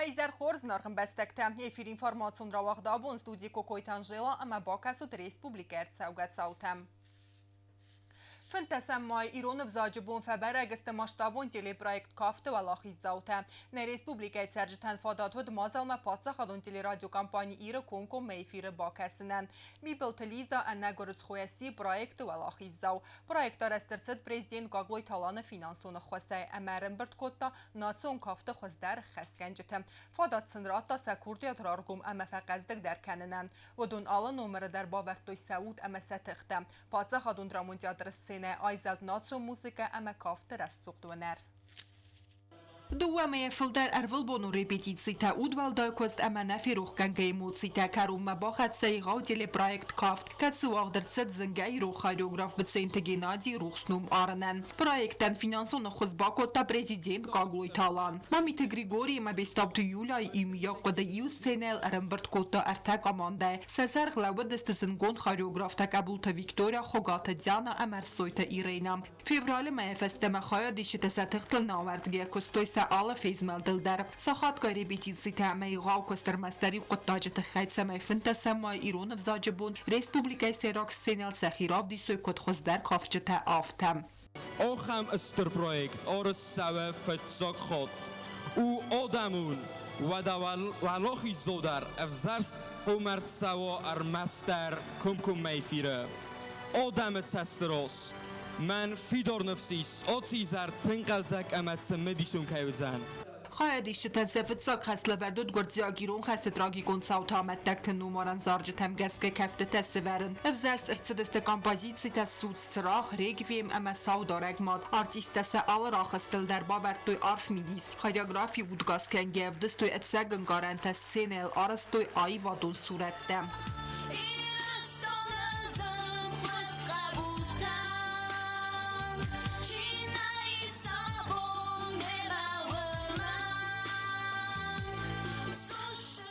Vajzar Horznorgen bestekte. Efir informacion ravaqdabun studi Kokoitan Jela ama bakasut Respublikerce ugatsautem. Фентесеммай Ирон взаджибун фаберек استماشتابون телепроект кафте валахи зауте. Не республикай цержтен фадатуд мазалма паца хадун телерадио кампани ира конко мейфир бакасинен. Мибл телиза анна горцхояси проект валахи зау. Проект арастерсид президент Гаглой талана финансона хвастай амарен бирткотта национ кафте хваздар хастганжте. Фадат сенрата сакурдият раргум اما فقزدک در کننن و دون آلا نمره در باورتوی سعود اما ستخته. پاچه خدون رامونتیا درسته آیزد ناتسو موسیقه اما کافتر از سوقدونر. دوامه فلدر ارول بونو ریپیتیسی تا اودوال دایکوست اما نفی روخ کنگه ایموتسی تا کروم مباخد سیغاو دیل پرایکت کافت کد سواغ در صد زنگه روخ خاریوگراف بتسینتگی نادی روخ سنوم آرنن. پرایکتن فینانسون خوز باکو تا پریزیدنت کاغلوی تالان. مامیت گریگوری اما بیستاب تو یولای ایمیا قده ایوز سینل ارمبرد کوتا ارتک آمانده. سسر غلوه دست زنگون خاریوگراف تا قبول تا ویکتوریا خوگات دیانا امر سویت ایرینام. فیبرال مایفستم خواهد دیشت ستختل ناوردگی کستوی سآل فیزمال دلدر ساخت کاری بیتیسی تعمی غاو کستر مستری قطاجت خید سمای فنت سمای ایرون افزاجبون ریسپوبلیکای سیراک سینال سخیراف دیسوی کد خوزدر کافجت آفتم. آخم استر پرویکت آرس سوه فتزاک خود او آدمون و دولاخی زودر افزرست قومرد سوا ارمستر کم میفیره آدمت سستراس من فیدار نفسیس آتیزر تنقلزک امت سمدیشون که بزن خواهدیش تنسفت ساک خسله وردود گردزیاگیرون خسته دراگی گونساوت آمد دکتن نومارن زارج تمگسکه کفته تسورن افزرست ارتسدست کامپازیتسی تسود سراخ ریگویم اما ساو دارگ ماد آرتیست تسه آل راخستل در باورد توی آرف میدیز خیاگرافی بودگاز کنگه افدست توی اتسگن گارن تس سینل آرست توی آی وادون صورت دم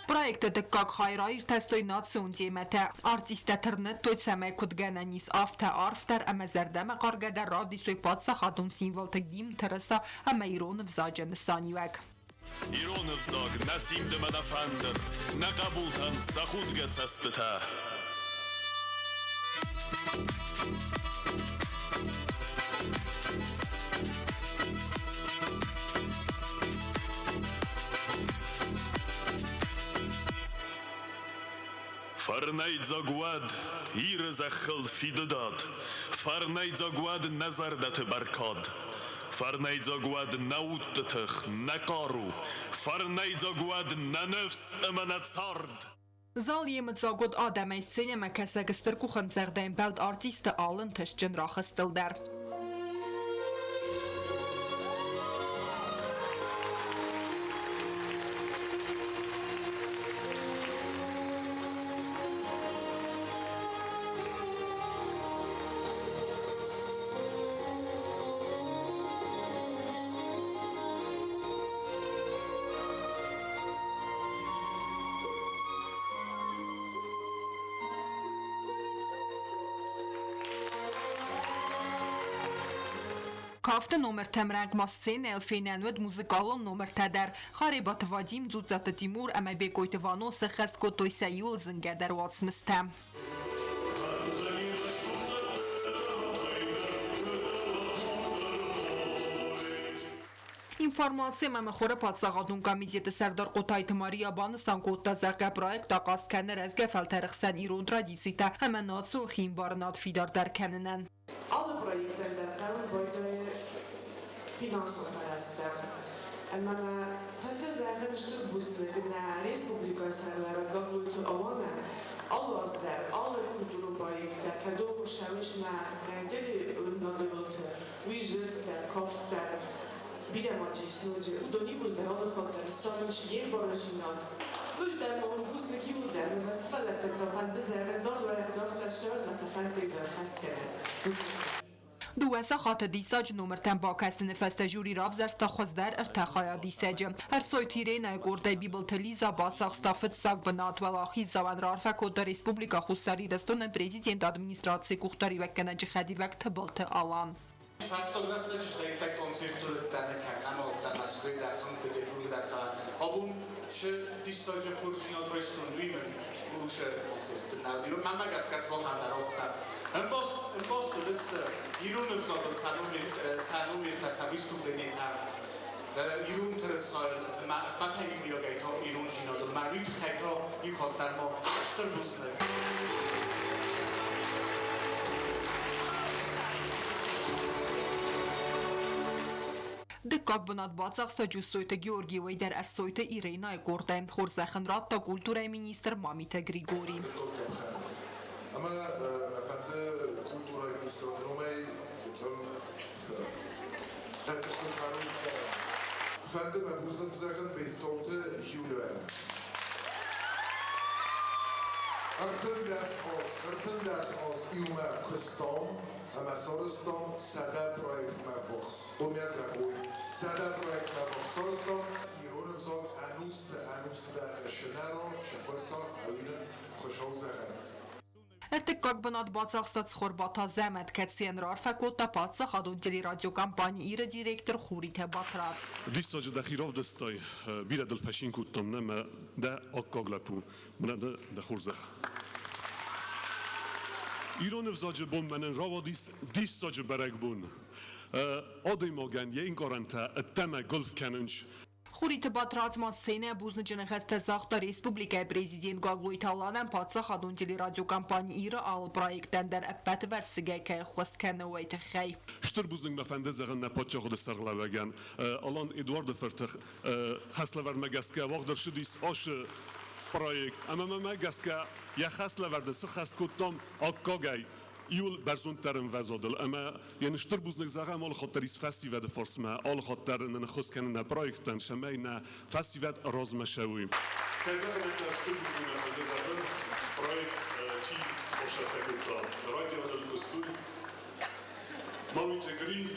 Проект декак хайраир тестой национ демете артиста тернет той саме кудгананис афта арфтер ама зердем qargada radisoi patsa hadum simvolta gim teresa ама Ирон взаджен санивек. Ирон взаг насим де мадафандер на кабултан сахудга цастета. Фарнайд загуад ир захл фиддад Фарнайд загуад назардат баркад Фарнайд загуад наудтах накару Фарнайд загуад нанфс аманат сард Zal jemand so gut adamai sinema kasagster kuchen zerdein bald artiste allen tischen rachestel der. کافت نمر تمرنگ ما سین الفینانود موزیکالون نمر تدر خاربات وادیم دوزات تیمور اما بگویت وانو سخست که توی سیول زنگه در واتس مستم İnformasiya məməxora patsağa komiteті Sərdar Qotay Tımariya banısan qotda zəqə proyekt aqas kənə rəzgə fəl tərixsən İron tradisiyta həmən natsu xim barınat fidar dərkənənən. Alle projektler hebben boyda finansofferester. Men fantazeren stuk boostlet na Republika Sərlərə qablut avana Allah'ızlar, Allah kulturprojekte kadro şaviş na deli ürünlerde vijitler, kofter Bidemaci snuđe, udoni bulder, alle hotel, sonnič je borožinat. Bulder, on bustneki bulder, na svalete to fantazeren, dorvarek dortar ševad na safantegler haskene. دوسه خاطر دیساج نمرتن با کس نفسته جوری رافزرستا خوزدر ارتخایا دیساج هر سوی تیره نگرده بیبل تلیزا با ساقستافت ساق بنات ولاخی زوان رارفه کد در ریسپوبلیکا خودساری دستون پریزیدنت ادمینستراسی کختاری وکنج خدی وقت بلت آلان Fastografslar ishlaydi konsertlarda kam amal tamasskui darsam Peterburgda abun Ше дисаج хуржина тройструнвимен ушер на мамагас касвохан даровка. Эмбост лист ирунов зато санумир та выступление там. Ирун терсал батаги миогайта ирун жинадо марвит хайта и хотармо штрбусне. Дыккак бынат бацах стаджу сойта Георгиевой дар ар сойта Ирина Горда, хорзахын ратта культура министр Мамита Григорий. Ama efendi kultura ministrı olmayı geçen dakikten kanun efendi ben buzdan zaten bestolte Julia. Arten das aus Ilma Kustom, ama Sorstom sada projekt Mavox. Omiazagul sada projekt Mavox Sorstom. Ironem zog anuste der Schenaro, Shaposa, Alinen, Khoshauzagat. Ертыккак бынат бацах стацхорбата зэмэт кэтсиен рарфакотта пацах адунтели радиокомпании ира директор Хурите Батрац. Дисаджи да хиров дастай бира дал фашинку тоннема да оккоглапу мна да хурзах. ایران وزاج بون منن روادیس دیساج برگ بون آدی ماگن یه این کارنتا اتما گلف کننج Խուրիթը բատրացման սենը բուզնը ջնխեց տեզաղտա ռեսպուբլիկայի պրեզիդենտ Գագլույթ Ալանեն պացախ ադունջելի ռադիոկամպանի իրը ալ պրայեկտեն դեր əppəti վərսիգայք է խոսքənը ու այդը խեյ։ Շտր բուզնգ մəfəndə զեղən նապաճաղը դը սաղլավəգən Alan Eduardo Fırtıq xəsləvər məgəskə vaqdır şüdis aşı proyekt Ama məgəskə ya xəsləvərdə sıx xəst kuttam akkagay يول برزون ترم وزادل اما یعنی شتر بوزنک زاغه مال خاطر ایس فستیوال فرسما آل خاطر نن خص کنن پروژکتن شمای نه فستیوال رازم شویم. Tezahür ettiler ştır buzunlar tezahür projekt çi boşa fakulta radyo adlı kustur Mamite Gri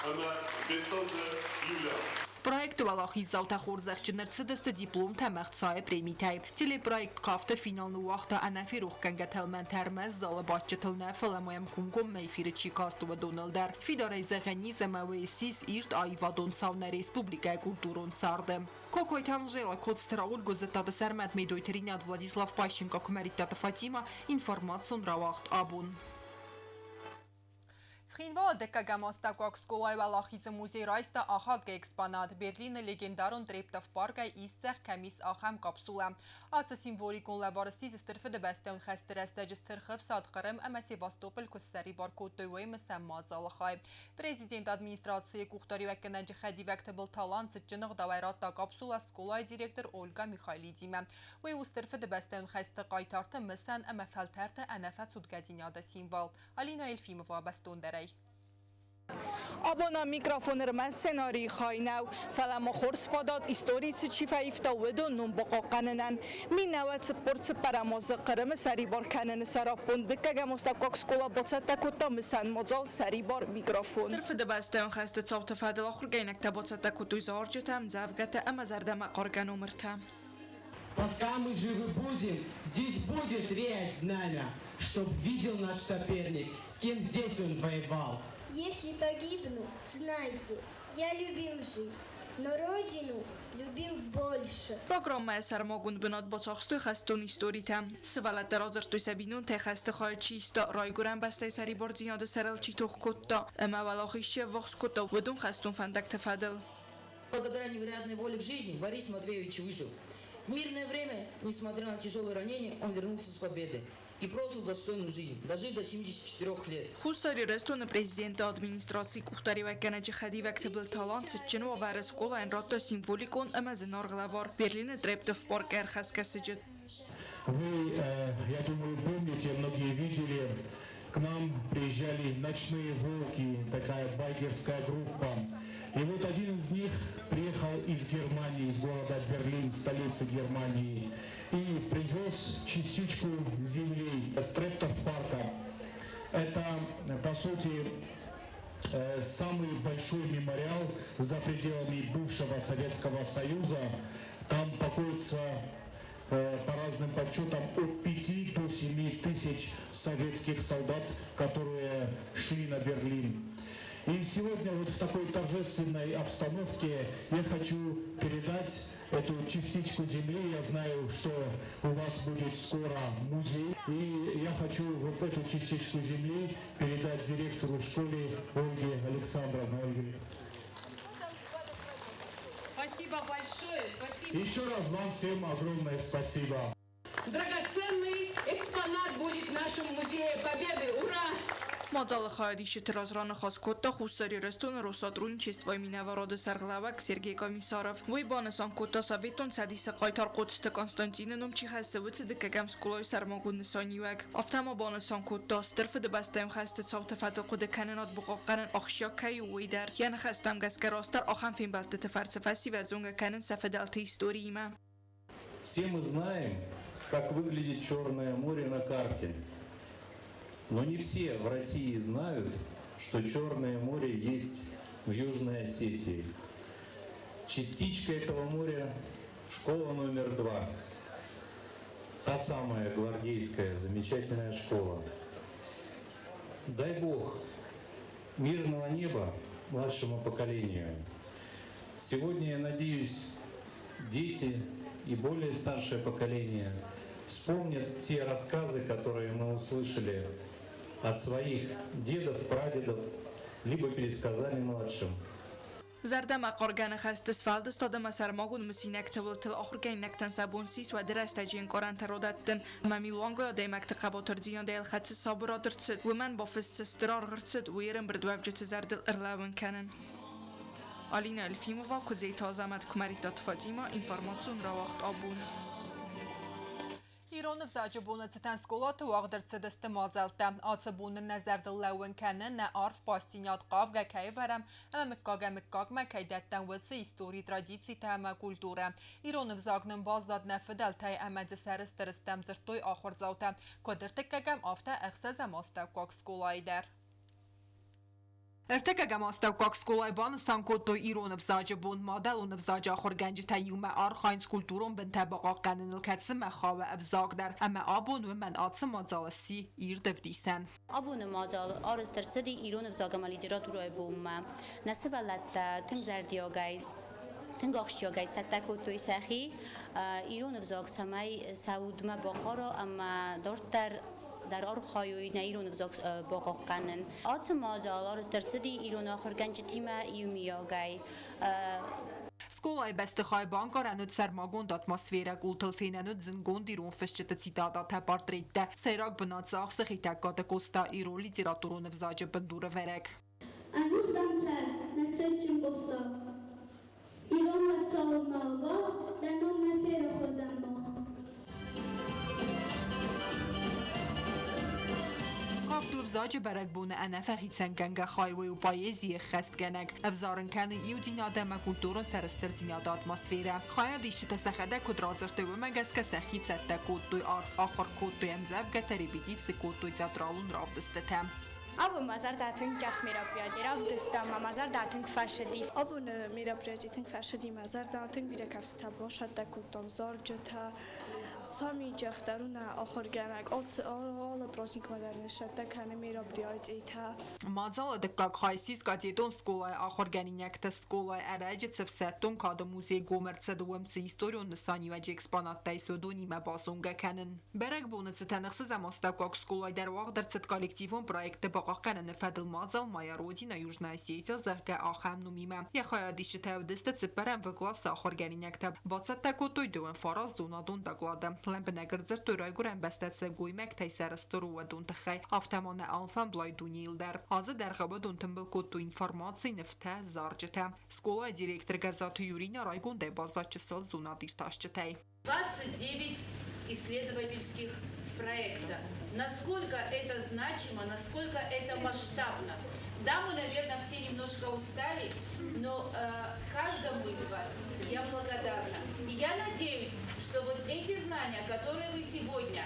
ama bestanda Yulia. Պրոյեկտը վալախի զավտախորզեղջը նրցդստը դիպլոմ թեմեղցայ պրեմիտայ։ Телепроект կավտը ֆինալնու վաղտը անաֆի ռուխ կանգատելմեն թերմեզ զալը բաճտլնե ֆլամոյամ կունկում մեյֆիրը չիկաստուվը դոնալդար։ Ֆիդարայ զեղենի զեմավեսիս իրտ այվադոն սավնե ռեսպուբլիկայ կուլտուրոն սարդը։ Կոկոյթան ժելա կոծտրաուլ գոզետատը սերմատ մեյդոյթերինյատ Վլադիսլավ Պաշենկա կմերիտատը Ֆատիմա ինվորմացիոն ռավաղտ աբուն։ Սխինվա դեկագամաստակոք սկոլայ վալախիզը մուզեյ ռայստը ախակ էքսպանատ Բերլինը լեգենդարոն տրեպտավ պարկայ իսցեղ կամիս ախամ կապսուլա։ Ացը սիմվոլիկոն լավարստիզ ստրվը դբեստեուն խեստերեստեջը սրխվ սադղրմ əməsi վաստոպել կուսսերի բարկոտոյվոյ մսեմ մազալխայ։ Պրեզիդենտ ադմինիստրացիի կուղտարի վեկնաջը խեդիվեկտը byl talant ծճնող դավայրատա կապսուլա սկոլայ դիրեկտոր Օլգա Միխայլիդիմը։ Ոյ ուստրվը դբեստեուն խեստը կայտարտը մսեն əməfəltərtə ənəfət սուդգադինյադը սիմվալ։ Alina Elfimova bəstон դərəy։ Abona mikrofonur mən ssenari xaynəv fələmə xors fadat istorisi çifəyifdə vədu nun boqaqanınan min nəvət sportsı paramozı qırımı səribar kənini sərabun diqqəgəmostə qoqskola bocətdə kutda müsən mocal səribar mikrofon. Stırfıdı bəstəyin xəstə çavtı fədil axır qeynəkdə bocətdə kutu izarcətəm zəvqətə əmə zərdəmə qarqən umırtəm. Пока мы живы будем, здесь будет реять знамя, чтоб видел наш соперник, с кем здесь он воевал. Если погибну, знайте, я любил жизнь, но родину любил больше. Программа сармогун бинат бацахстой хастон историтам. Свалат разртой сабинун те хаст хайчисто райгуран бастай сари борзиняда саралчи тохкотта. Эма валахище вахскотта ведун хастон фандак тефадел. Благодаря невероятной воле к жизни Борис Матвеевич выжил. В мирное время, несмотря на тяжелые ранения, он вернулся с победой и прожил достойную жизнь, дожив до 74 лет. Хусари рестона президента администрации Кухтари векенеджи хадивекте был талант сеченова варескола энрото символикон эмазенор главар Берлина трептов парк эрхаскасиджет. Вы, я думаю, помните, многие видели, к нам приезжали «Ночные волки», такая байкерская группа. И вот один из них приехал из Германии, из города Берлин, столицы Германии, и привез частичку земли с Трептов парка. Это, по сути, самый большой мемориал за пределами бывшего Советского Союза. Там покоится по разным подсчетам от 5 до 7 тысяч советских солдат, которые шли на Берлин. И сегодня вот в такой торжественной обстановке я хочу передать эту частичку земли. Я знаю, что у вас будет скоро музей. И я хочу вот эту частичку земли передать директору школы Ольге Александровне. Спасибо большое. Спасибо. Еще раз вам всем огромное спасибо. Драгоценный экспонат будет в нашем музее Победы. Ура! Մոդալը խայադիշը տրազրանը խասկոտա խուսերի ռեստոն ռոսատրունչեստվայ մինավարոդը սարղլավակ Սերգեյ Կոմիսարով։ Ոյ բանասան կոտա սավետոն ցադիսը qaytar qoçta Konstantinum չիխասվıцы դկագամ սկոլոյ սարմագուննսանիուակ։ Ավտամա բանասան կոտա ստրֆը դբաստեմ խաստը ցավտը ֆադլ қуды կանանոտ բուղողանն ախշյակայ ուիդար։ Յան խաստամ գասկարոստар ախան финбалты тфарцефаси вазунга канен сафедалты историима. Все мы знаем, как выглядит Черное море на карте. Но не все в России знают, что Черное море есть в Южной Осетии. Частичка этого моря – школа номер 2. Та самая гвардейская замечательная школа. Дай Бог мирного неба младшему поколению. Сегодня, я надеюсь, дети и более старшее поколение вспомнят те рассказы, которые мы услышали от своих дедов, прадедов, либо пересказали младшим. Zardama qorgana xastis faldes todama sarmagun musinek tavultil oxurgainek tansabunsis va dirastajin qoranta rodattin mamilwango demakta qabotardiyan del khatsi saburadirtsid women bofis strargirtsid werin birdwavjit zardil irlawen kanen Alina Elfimova kuzey tazamat kumaritat Fatima informatsion rawaqt abun ایران فزاج بونه ستن سکولات واقدر سدست مازلته آت بونه نظر دلون کنه نه عرف باستینات قاف گکای ورم اما مکاگ مکیدتن ولس هیستوری ترادیسی تام کولتوره ایران فزاگنم بازداد نفدل تای امد سرست درستم زرتوی آخر زاوته کدرتکگم آفته اخساز ماسته کوک سکولای در ارتكاga ماستوكاك سكولاي بانستان كوتو إيرون فزاج بون مادل ونفزاج آخر گنج تيوم آر خاينز كولتورون بن طبقا قنن الكتس مخاوة افزاق در اما آبون ومن آتس مادال سی إير دفديسن آبون مادال آرستر سدي إيرون فزاج ماليجرات روي بوم نسبالت تنزردياغاي تنگاخشیاگای تتکوتوی سخی ایرون فزاج سمای سعود ما باقارا اما دارتر در آر خایوی نیرون فزاک باقا قنن آت ماجالار استرسدی ایرون آخر گنج تیم ایومیاگای سکولای بستخای بانکارنود سرماگوند اتمسفیره گولتل فیننود زنگون دیرون فشچت سیدادات پارتریده سیراک بنات زاخ سخیتکات کوستا ایرون لیتراتورون فزاج بندور ورک انوز دمتر نتسچن بستا ایران لطال ماواز دنام نفیر خودم ماخ کافتو فزاج برگ بونه انفه هیتسنگنگ خایوی و پایزی خست گنگ افزارن کنه ایو دیناده مکولتورون سرستر دیناده اتماسفیره خواهی دیشت تسخده کد رازرته و مگز که سخیت سته کود دوی عرف آخر کود دوی امزب گتری بیدید سی کود دوی زادرالون راف دستتم Абу мазар датинг жах мероприятие рав достам мазар датинг фашди абу мероприятие тинг фашди мазар датинг бире кафта бошад да кутом зор жота сами жах даруна охорганак ол просник мадар нешата кане мероприятие та мазал дакак хайсис гадедон сколай охорганинякта сколай араҗ цевсеттон када музей гомерце дуэмци историон нсани ва экспонаттай содони ма басунга канен берек бонусы таныксыз амастакак сколай дар вагдар цет коллективон проекты قانون فدل مازال مایا رودینا یوژنا سیتا زرگه آخام نمیمه یه خیادیش تودست سپرم و گلاس آخرگانی نکتب واسط تکوتوی دوین فراز دونادون دگلاده لمب نگرزر تورای گرن بستت سگوی مکتای سرسترو و دون تخی آفتمان آلفان بلای دونیل در آزه در غبا دون تنبل کتو اینفرماسی نفته زارجته سکولای دیرکتر گزاتو یورینا رایگون ده بازات چسل زونا دیرتاشچتای 29 исследовательских проекта. Насколько это значимо, насколько это масштабно. Да, мы, наверное, все немножко устали, но каждому из вас я благодарна. И я надеюсь, что вот эти знания, которые вы сегодня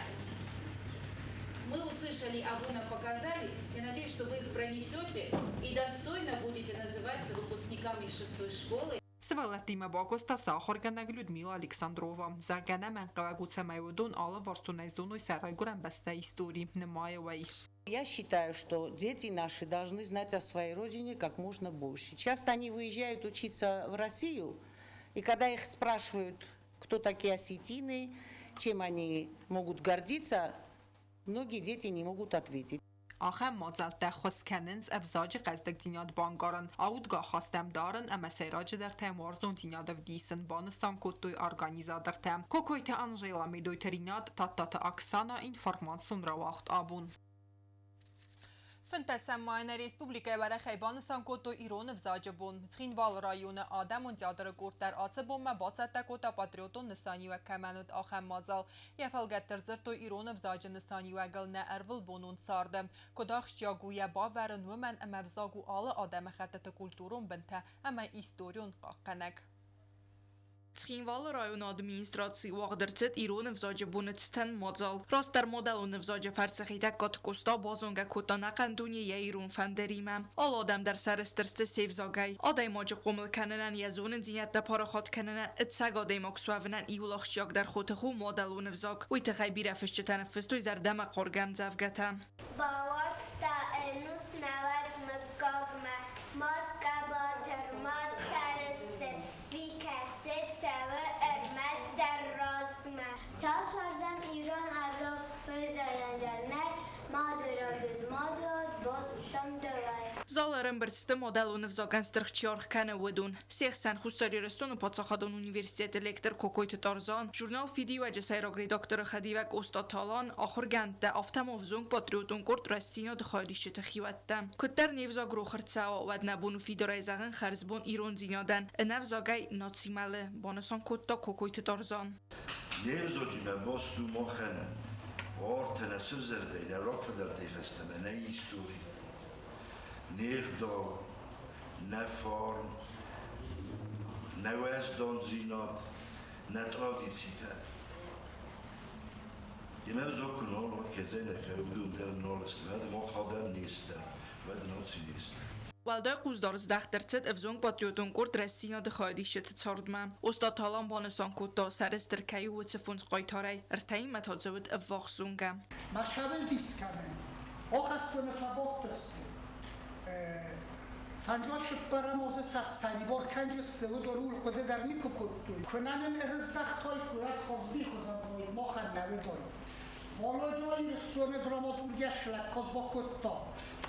мы услышали, а вы нам показали, я надеюсь, что вы их пронесете и достойно будете называться выпускниками 6-й школы. Свалатима бакоста сахарганаг Людмила Александрова. Заргана мен қавагуца майвудун ала варстунай зоной сарайгуран баста истори немайвай. Я считаю, что дети наши должны знать о своей родине как можно больше. Часто они выезжают учиться в Россию, и когда их спрашивают, кто такие осетины, чем они могут гордиться, многие дети не могут ответить. آخم مازالت خسکننز افزاج قصدک دیناد بانگارن آودگاه خواستم دارن اما سیراج در تیم وارزون دیناد و دیسن بانستان کتوی ارگانیزا در تیم کوکویت انجیلا میدوی تریناد تاتات اکسانا اینفورماسیون را وقت آبون فنتسم ماین ریسپوبلیکای برای خیبانستان کتو ایران افزاج بون تخینوال رایون آدم و زیادر گرد در آتس بون مباطت کتا پاتریوتون نسانی و کمانود آخم مازال یفلگت ترزر تو ایران افزاج نسانی و گل نه ارول بونون سارده کداخش جاگوی باورن و من ام افزاگو آل آدم خطت کلتورون بنته اما ایستوریون قاقنک تخینوال رایون ادمینستراسی واقدرتت ایران افزاج بونتستن مازال راست در مدل افزاج فرسخیتک کات کوستا بازونگا کوتا نقندونی یا ایران فندریمم آل آدم در سر استرست سیفزاگای آدای ماج قومل کننن یا زون زینت در پارا خات کننن اتساگ آدای مکسوونن ایولاخش یاگ در خود خو مدل افزاگ وی تخی بیرفش چه تنفستوی زردم قرگم زفگتم باورستا انوس نوت مکاگم ماد کباتر ماد سرسته بی کست سوه ارمس در راسمه تاس فرزم ایران اردو بزایندر نه مادرادز مادراد باز اتم دوای زالرم برسته مدل افزاگن سترخچیارخ کنه ودون سیخسن خوستاری رستون و پاتساخادون انیورسیت لکتر کوکویت تارزان جورنال فیدی و جسایراگری دکتر خدیوک استاد تالان آخر گند ده افتم افزون پاتریوتون کرد رستینا دخایلیشه تخیوتم کتر نیفزاگ رو خرتساوا ود نبونو فیدرای زغن خرزبون ایران زینادن نفزاگای ناتسیماله بانسان کتا کوکویت تارزان نیفزاگی مباستو ماخن وارتنا سوزرده این راک فدرتی فستمه نه ایستوری نیرداو نه فارم نه وزدان زیناد نه ترادیسیته یه مبزار کنال وقت که زینه که بدون در نارسته وده ما خادم نیسته وده ناسی نیسته والدای قوزدارز دخترچت افزونگ پاتریوتون کرد رستینا دخایلیشه تتصاردمم استاد تالان بانسان کتا سرستر کهی و تفونز قایتاری ارتایی متازود افواخزونگم مشابل دیسکنه آخستون فباطسته فنجاش براموزه سنیبار کنجسته و دارول خود در نیکو کتوی کنن ارزدخت های کورت خوزبی خوزم باید ما خنوی داریم والا جایی رستون دراماتورگش لکات با کتا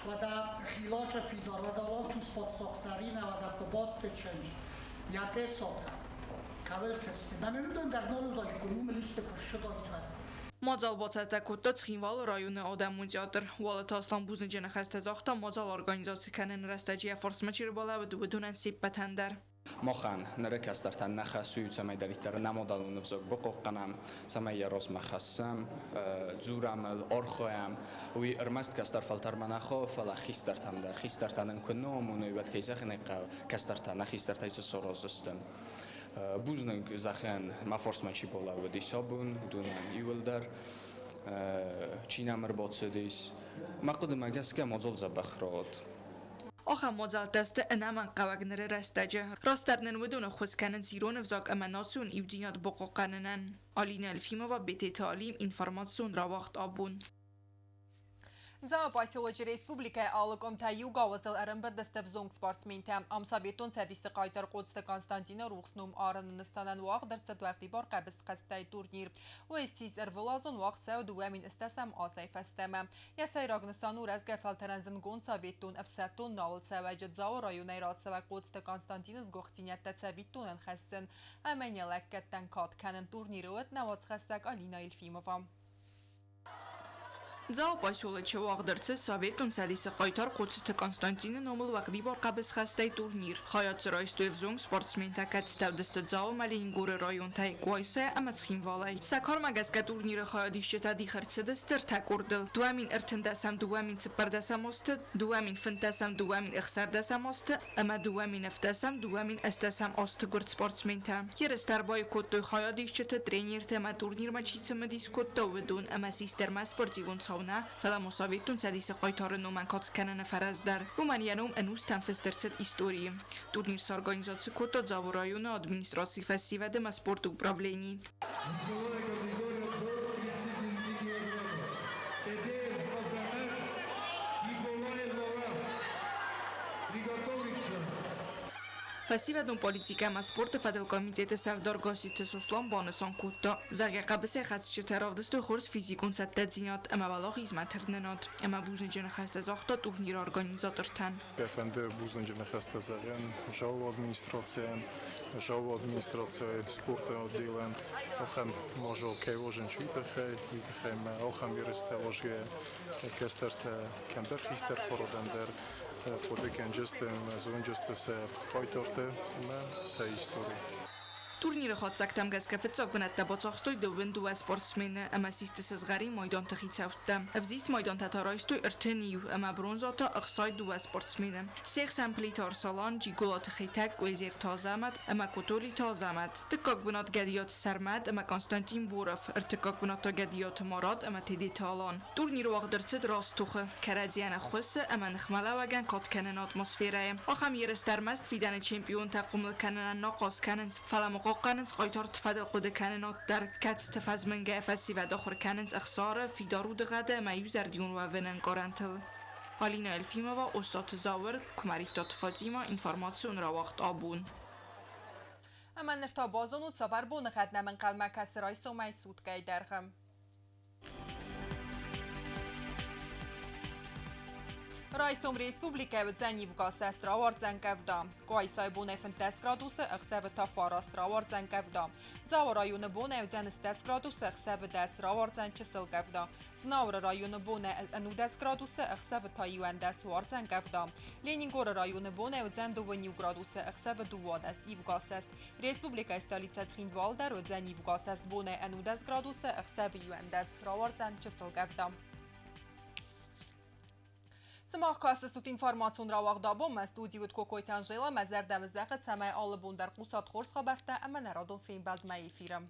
و در خیلاج فیدار و در آن توس پادساخسرینه و در کبات چنج یا بساته کول تسته من نمیدونم در نالو داری کنیم لیست پرشه دارید مازال باطت کتا تخینوال رایون آدم زیادر والت آسلان بوزن جنخست زاختا مازال ارگانیزاسی کنن رستجی فرسمه چیر بالا و بدونن سیب بتندر مخان نرکس در تن نخسوی سمی در ایتر نمودال و نفزاق بقوقنم سمی راست مخصم زورم الارخویم وی ارمست کس در فلتر منخو فلا خیستر تم در خیستر تنن کنم و نویبت که زخنه کستر تن نخیستر تایس سرازستم بوزنگ زخن ما فرسمه چی بالا و دیسابون دونم ایول در چینم رباطسدیس مقدم اگس که مازال زبخرات آخه مازال دسته انمان قوانر رستجه راسترنن ودون خسکنن زیرون افزاگ امناسون ایودیات بقوقنن آلین الفیما و بیت تعلیم اینفورماسیون را وقت آبون За поселочи республика алыком та югавазыл арымбыр дестевзонг спортсментам амсабетон садиси қайтар қодсты Константина Рухснум арыныныстанан вақ дырцат вақти бар қабіст қастай турнир. Уэстис эрвылазон вақ сау дуамин истасам асай фастама. Ясай рагнысану разга фалтеранзын гон саветон афсатон навыл саваджет зау районай радсава қодсты Константиныз гоқтинятта саветтонан хастын. Амайня ләккеттен кат канын турниры өт навац хастак Алина Ильфимова. زاو پاسولچه واقدرچه ساویتون سدیس قایتار قدست کنستانتین نومل وقتی بار قبض خسته تورنیر خیات سرایستو افزونگ سپورتسمن تکت ستودست زاو ملین گور رایون تای گوایسه امتخیم والای سکار مگز که تورنیر خیادیشه تا دیخر سدستر تکوردل دوامین ارتندسم دوامین سپردسم است دوامین فنتسم دوامین اخسردسم است اما دوامین افتسم دوامین استسم است گرد سپورتسمن تام یه رستر بای کدوی خیادیشه تا ترینیر تما تورنیر مچیتسم دیس کدو ودون اما سیستر مسپورتیون فلا مساویتون سدیس قایتار نومن کاتس کنن فرز در رومانیانوم انوز تنفسترست ایستوری تورنیر سارگانیزاتسی کتا زاورایون ادمینستراسی فسیوه دم سپورت управлений. Фасивадун политика ма спорта фадел комитета сардор госите сослом бонесон кутто. Зарга қабысе хасчы таравдысты хурс физикун саттадзинат, ама балох изматерненат. Ама бузынжын хаста зохта турнир организатортан. Efendi buzunjene hasta zagen, žao administracija sporta oddilen, ohem može okej ožen čvitahej, ohem viriste ožje kesterte kemberhister porodender, podeken justem zunjuste se fajtorte, se istori. Турнир ხოცაკთამ გასკაფეცოგ ბნატ და ბოცოხსტוי დოვენდუა სპორტსმენ ამა სისტეს ზღარი მოიდონ თიხიცავდა ვზის მოიდონ თატოროისტუ ერთენიუ ამა ბრონზოთა ხსოიდუა სპორტსმენ სეხსამპლიტორ სალონ ჯიგულოთ ხიტაკ ყუეზერ თოზამად ამა კუტული თოზამად თკოგ ბნოთ გადიოთ სარმად ამა კონსტანტინ ბუროფ ერთკოგ ბნოთ გადიოთ მოროდ ამა თედი თალონ турнир ვაღდერცეთ როსტუხ კარაძიანა ხოს ამა ნხმალავაგან კოტკენენ ატმოსფერაე ოხამ ერესტარმასტ ფიდანე ჩემპიონ თაყუმლ კანან ნოყოს კანენს ფალამო قاننس قایتار تفادل قد کننات در کت تفازمنگه فسی و داخل کننس اخسار فیدارو دغده میوزر دیون و ونن قرنتل حالینا الفیما و استاد زاور کمریفتات فاطیما اینفرماسیون را وقت آبون اما نرتا بازون و سفر بون خدنا من قلمه کسرای سومی سود گی درخم رئیسم ریسپوبلیکا و زنی وگاس است راورد زنگفدا. قایسای بونه فنتس گرادوس اخسه و تا فاراست راورد زنگفدا. زاور رایون بونه و زن استس گرادوس اخسه و دست راورد زن چسل گفدا. زناور رایون بونه انودس گرادوس اخسه و تا یوان دست وارد زنگفدا. لینینگور رایون بونه و زن دو نیو گرادوس اخسه و دو وادس ایوگاس است. ریسپوبلیکا استالیتس خیندوالدر و زنی وگاس است بونه انودس گرادوس اخسه و یوان دست راورد زن چسل گفدا. سماح کاست سوت اینفارماسیون را وقت دابم استودیوت کوکویتان جیلا مزر دوزدقت سمای آلبون در قوسات خورس خبرته اما نرادون فین بلد مایی فیرم